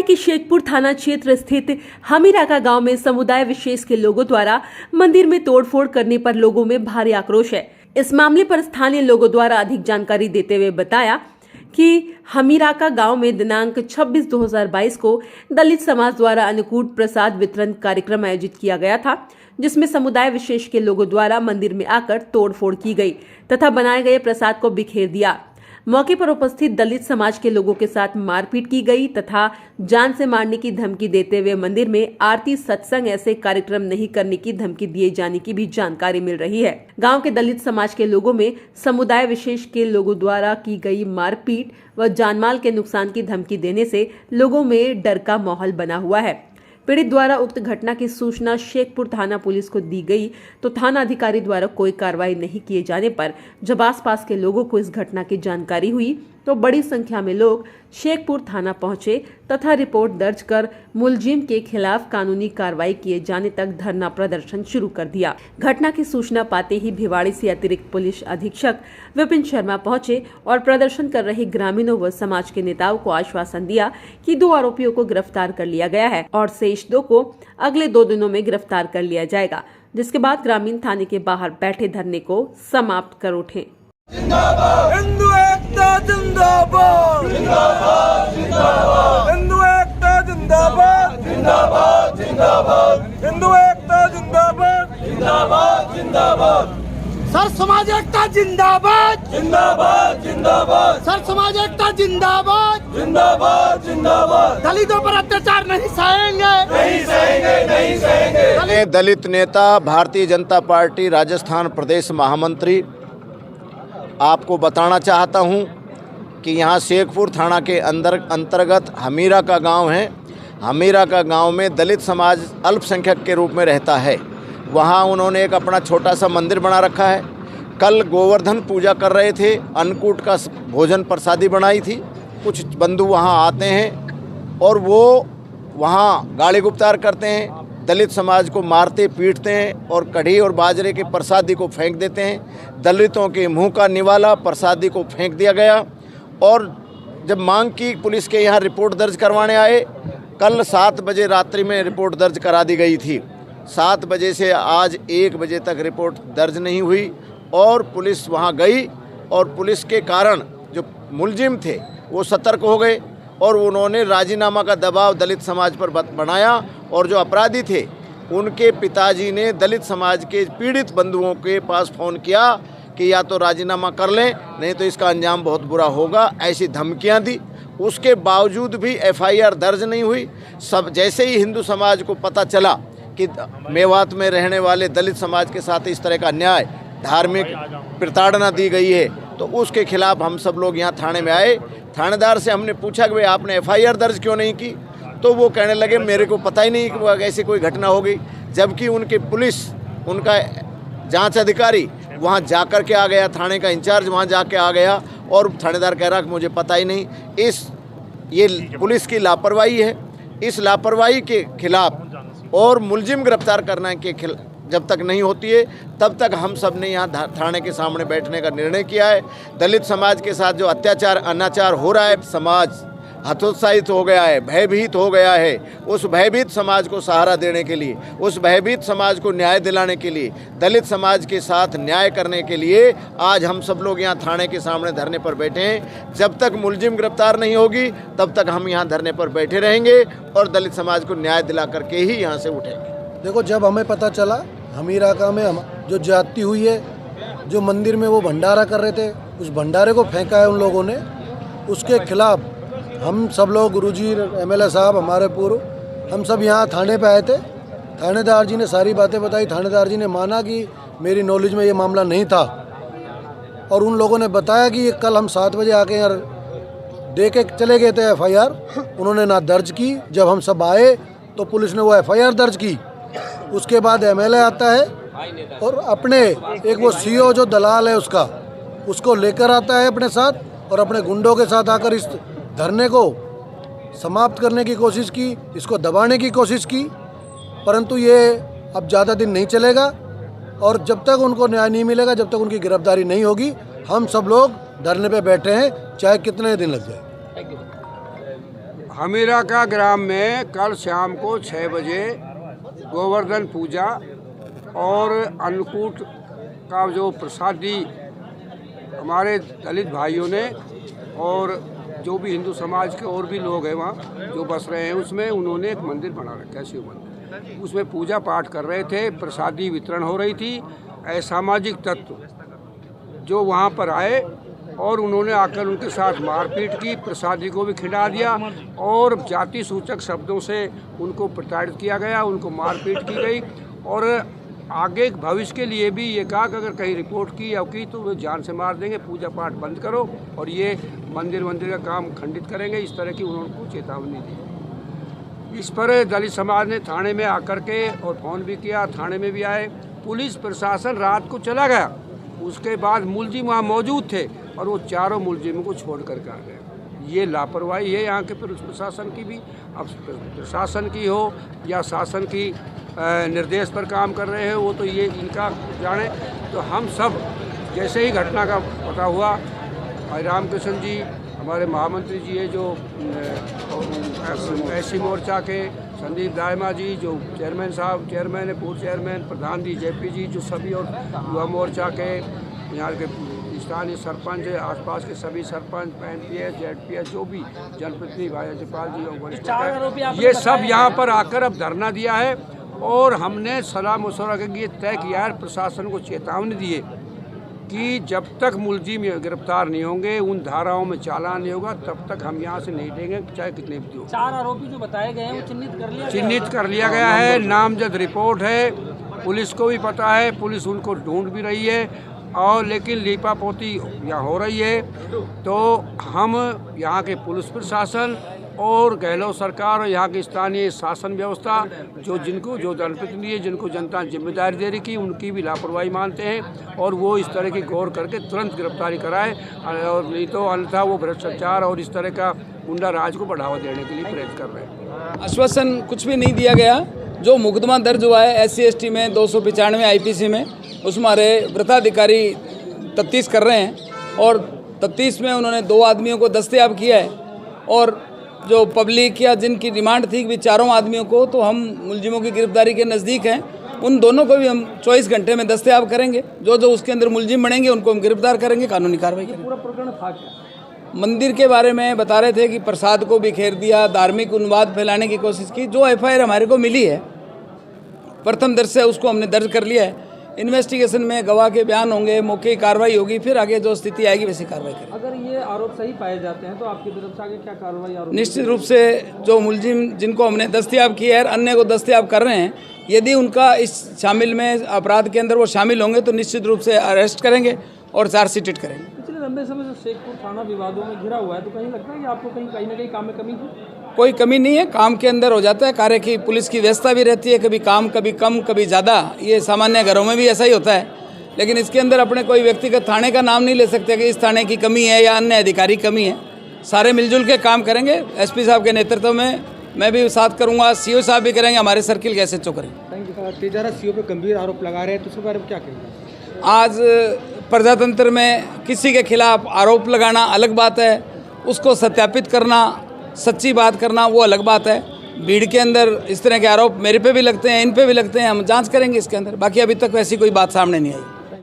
कि शेखपुर थाना क्षेत्र स्थित हमीराका गांव में समुदाय विशेष के लोगों द्वारा मंदिर में तोड़फोड़ करने पर लोगों में भारी आक्रोश है। इस मामले पर स्थानीय लोगों द्वारा अधिक जानकारी देते हुए बताया कि हमीराका गांव में दिनांक 26/2022 को दलित समाज द्वारा अन्नकूट प्रसाद वितरण कार्यक्रम आयोजित किया गया था, जिसमें समुदाय विशेष के लोगों द्वारा मंदिर में आकर तोड़फोड़ की गई तथा बनाए गए प्रसाद को बिखेर दिया। मौके पर उपस्थित दलित समाज के लोगों के साथ मारपीट की गई तथा जान से मारने की धमकी देते हुए मंदिर में आरती सत्संग ऐसे कार्यक्रम नहीं करने की धमकी दिए जाने की भी जानकारी मिल रही है। गांव के दलित समाज के लोगों में समुदाय विशेष के लोगों द्वारा की गई मारपीट व जानमाल के नुकसान की धमकी देने से लोगों में डर का माहौल बना हुआ है। पीड़ित द्वारा उक्त घटना की सूचना शेखपुर थाना पुलिस को दी गई तो थाना अधिकारी द्वारा कोई कार्रवाई नहीं किए जाने पर जब आसपास के लोगों को इस घटना की जानकारी हुई तो बड़ी संख्या में लोग शेखपुर थाना पहुंचे तथा रिपोर्ट दर्ज कर मुलजिम के खिलाफ कानूनी कार्रवाई किए जाने तक धरना प्रदर्शन शुरू कर दिया। घटना की सूचना पाते ही भिवाड़ी से अतिरिक्त पुलिस अधीक्षक विपिन शर्मा पहुंचे और प्रदर्शन कर रहे ग्रामीणों व समाज के नेताओं को आश्वासन दिया कि 2 आरोपियों को गिरफ्तार कर लिया गया है और शेष 2 को अगले 2 दिनों में गिरफ्तार कर लिया जाएगा, जिसके बाद ग्रामीण थाने के बाहर बैठे धरने को समाप्त कर उठे। हिंदू एकता जिंदाबाद, जिंदाबाद, जिंदाबाद। हिंदू एकता जिंदाबाद, जिंदाबाद, जिंदाबाद। हिंदू एकता जिंदाबाद, जिंदाबाद, जिंदाबाद। सर समाज एकता जिंदाबाद, जिंदाबाद, जिंदाबाद। सर समाज एकता जिंदाबाद, जिंदाबाद, जिंदाबाद। दलितों पर अत्याचार नहीं सहेंगे, नहीं सहेंगे, नहीं सहेंगे। दलित नेता, भारतीय जनता पार्टी राजस्थान प्रदेश महामंत्री आपको बताना चाहता हूं कि यहाँ शेखपुर थाना के अंतर्गत हमीरा का गांव है। हमीरा का गांव में दलित समाज अल्पसंख्यक के रूप में रहता है। वहाँ उन्होंने एक अपना छोटा सा मंदिर बना रखा है। कल गोवर्धन पूजा कर रहे थे, अन्नकूट का भोजन प्रसादी बनाई थी। कुछ बंधु वहाँ आते हैं और वो वहाँ गाली गुप्तार करते हैं, दलित समाज को मारते पीटते हैं और कढ़ी और बाजरे के प्रसादी को फेंक देते हैं। दलितों के मुंह का निवाला प्रसादी को फेंक दिया गया और जब मांग की पुलिस के यहाँ रिपोर्ट दर्ज करवाने आए, कल 7 बजे रात्रि में रिपोर्ट दर्ज करा दी गई थी। 7 बजे से आज 1 बजे तक रिपोर्ट दर्ज नहीं हुई और पुलिस वहाँ गई और पुलिस के कारण जो मुलजिम थे वो सतर्क हो गए और उन्होंने राजीनामा का दबाव दलित समाज पर बनाया और जो अपराधी थे उनके पिताजी ने दलित समाज के पीड़ित बंधुओं के पास फ़ोन किया कि या तो राजीनामा कर लें, नहीं तो इसका अंजाम बहुत बुरा होगा, ऐसी धमकियां दी। उसके बावजूद भी FIR दर्ज नहीं हुई। सब जैसे ही हिंदू समाज को पता चला कि मेवात में रहने वाले दलित समाज के साथ इस तरह का अन्याय, धार्मिक प्रताड़ना दी गई है, तो उसके खिलाफ हम सब लोग यहाँ थाने में आए। थानेदार से हमने पूछा कि भाई आपने FIR दर्ज क्यों नहीं की, तो वो कहने लगे मेरे को पता ही नहीं कि ऐसी कोई घटना हो गई। जबकि उनके पुलिस, उनका जांच अधिकारी वहाँ जाकर के आ गया, थाने का इंचार्ज वहाँ जाके आ गया और थानेदार कह रहा कि मुझे पता ही नहीं। ये पुलिस की लापरवाही है। इस लापरवाही के खिलाफ और मुलजिम गिरफ्तार करने के खिलाफ जब तक नहीं होती है तब तक हम सब ने यहाँ थाने के सामने बैठने का निर्णय किया है। दलित समाज के साथ जो अत्याचार अनाचार हो रहा है, समाज हतोत्साहित हो गया है, भयभीत हो गया है। उस भयभीत समाज को सहारा देने के लिए, उस भयभीत समाज को न्याय दिलाने के लिए, दलित समाज के साथ न्याय करने के लिए आज हम सब लोग यहाँ थाने के सामने धरने पर बैठे हैं। जब तक मुलजिम गिरफ्तार नहीं होगी तब तक हम यहाँ धरने पर बैठे रहेंगे और दलित समाज को न्याय दिला करके ही यहाँ से उठेंगे। देखो, जब हमें पता चला हमीराका में जो ज्यादती हुई है, जो मंदिर में वो भंडारा कर रहे थे, उस भंडारे को फेंका है उन लोगों ने, उसके खिलाफ हम सब लोग, गुरुजी, MLA साहब, हमारे पूर्व, हम सब यहाँ थाने पे आए थे। थानेदार जी ने सारी बातें बताई। थानेदार जी ने माना कि मेरी नॉलेज में ये मामला नहीं था और उन लोगों ने बताया कि कल हम 7 बजे आके यार दे के चले गए थे FIR, उन्होंने ना दर्ज की। जब हम सब आए तो पुलिस ने वो FIR दर्ज की। उसके बाद MLA आता है और अपने एक वो CO जो दलाल है उसको लेकर आता है अपने साथ और अपने गुंडों के साथ आकर इस धरने को समाप्त करने की कोशिश की, इसको दबाने की कोशिश की, परंतु ये अब ज़्यादा दिन नहीं चलेगा और जब तक उनको न्याय नहीं मिलेगा, जब तक उनकी गिरफ्तारी नहीं होगी, हम सब लोग धरने पे बैठे हैं, चाहे कितने दिन लग जाए। हमीरा का ग्राम में कल शाम को 6 बजे गोवर्धन पूजा और अन्नकूट का जो प्रसादी हमारे दलित भाइयों ने और जो भी हिंदू समाज के और भी लोग हैं वहाँ जो बस रहे हैं उसमें उन्होंने एक मंदिर बना रखा है, शिव मंदिर। उसमें पूजा पाठ कर रहे थे, प्रसादी वितरण हो रही थी। असामाजिक तत्व जो वहाँ पर आए और उन्होंने आकर उनके साथ मारपीट की, प्रसादी को भी खिंडा दिया और जाति सूचक शब्दों से उनको प्रताड़ित किया गया, उनको मारपीट की गई और आगे भविष्य के लिए भी ये कहा कि अगर कहीं रिपोर्ट की या की तो वो जान से मार देंगे, पूजा पाठ बंद करो और ये मंदिर का काम खंडित करेंगे। इस तरह की उन्होंने चेतावनी दी। इस पर दलित समाज ने थाने में आकर के और फ़ोन भी किया, थाने में भी आए। पुलिस प्रशासन रात को चला गया, उसके बाद मुलजिम वहाँ मौजूद थे और वो चारों मुलजिमों को छोड़ करके आ गए। ये लापरवाही है यहाँ के पुलिस प्रशासन की भी। अब प्रशासन की हो या शासन की निर्देश पर काम कर रहे हैं वो तो ये इनका जाने। तो हम सब जैसे ही घटना का पता हुआ, भाई रामकृष्ण जी हमारे महामंत्री जी है जो एससी मोर्चा के, संदीप दायमा जी जो चेयरमैन साहब चेयरमैन है, पूर्व चेयरमैन, प्रधान जी जेपी जी जो सभी, और युवा मोर्चा के यहाँ के स्थानीय सरपंच, आसपास के सभी सरपंच, PNPS, ZPS जो भी जनप्रतिनिधि, भाई अजयपाल जी और वरिष्ठ, ये सब यहाँ पर आकर अब धरना दिया है। और हमने सलाह मशवरा के लिए तय किया है, प्रशासन को चेतावनी दी है कि जब तक मुलजिम गिरफ्तार नहीं होंगे, उन धाराओं में चालान नहीं होगा, तब तक हम यहाँ से नहीं देंगे, चाहे कितने भी हो। 4 आरोपी जो बताए गए हैं वो चिन्हित कर लिया गया है, नामजद रिपोर्ट है, पुलिस को भी पता है, पुलिस उनको ढूंढ भी रही है और लेकिन लीपापोती यहाँ हो रही है। तो हम यहाँ के पुलिस प्रशासन और गहलोत सरकार और यहाँ की स्थानीय शासन व्यवस्था जो जनप्रतिनिधि है, जिनको जनता ने जिम्मेदारी दे रही की, उनकी भी लापरवाही मानते हैं और वो इस तरह की गौर करके तुरंत गिरफ्तारी कराए और नहीं तो अन्यथा वो भ्रष्टाचार और इस तरह का गुंडा राज को बढ़ावा देने के लिए प्रेरित कर रहे हैं। आश्वासन कुछ भी नहीं दिया गया। जो मुकदमा दर्ज हुआ है SC ST में 295 IPC में, उसमें हमारे वृत्ताधिकारी तफ्तीश कर रहे हैं और तफ्तीश में उन्होंने 2 आदमियों को दस्तयाब किया है और जो पब्लिक या जिनकी डिमांड थी कि 4 आदमियों को, तो हम मुलजिमों की गिरफ्तारी के नज़दीक हैं, उन दोनों को भी हम 24 घंटे में दस्तयाब करेंगे। जो उसके अंदर मुलजिम बनेंगे उनको हम गिरफ्तार करेंगे, कानूनी कार्रवाई करेंगे। पूरा प्रकरण था क्या? मंदिर के बारे में बता रहे थे कि प्रसाद को बिखेर दिया, धार्मिक उन्माद फैलाने की कोशिश की। जो FIR हमारे को मिली है प्रथम दर्ज से, उसको हमने दर्ज कर लिया है। इन्वेस्टिगेशन में गवाह के बयान होंगे, मौके की कार्रवाई होगी, फिर आगे जो स्थिति आएगी वैसी कार्रवाई करेंगे। अगर ये आरोप सही पाए जाते हैं तो आपकी तरफ से आगे क्या कार्रवाई? निश्चित रूप से जो मुलजिम जिनको हमने दस्तयाब किया है, अन्य को दस्तयाब कर रहे हैं, यदि उनका इस शामिल में अपराध के अंदर वो शामिल होंगे तो निश्चित रूप से अरेस्ट करेंगे और चार्जशीट करेंगे। पिछले लंबे समय से शेखपुर थाना विवादों में घिरा हुआ है, तो कहीं लगता है कि आपको कहीं ना कहीं काम में कमी है? कोई कमी नहीं है, काम के अंदर हो जाता है। कार्य की पुलिस की व्यवस्था भी रहती है, कभी काम कभी कम कभी ज़्यादा, ये सामान्य घरों में भी ऐसा ही होता है। लेकिन इसके अंदर अपने कोई व्यक्तिगत थाने का नाम नहीं ले सकते कि इस थाने की कमी है या अन्य अधिकारी कमी है। सारे मिलजुल के काम करेंगे। SP साहब के नेतृत्व में मैं भी साथ करूँगा, CO साहब भी करेंगे, हमारे सर्किल के SHO करेंगे। तेजारा CO पे गंभीर आरोप लगा रहे हैं, तो उसके बारे में क्या कहेंगे? आज प्रजातंत्र में किसी के खिलाफ आरोप लगाना अलग बात है, उसको सत्यापित करना, सच्ची बात करना वो अलग बात है। भीड़ के अंदर इस तरह के आरोप मेरे पे भी लगते हैं, इन पे भी लगते हैं, हम जांच करेंगे इसके अंदर। बाकी अभी तक वैसी कोई बात सामने नहीं आई।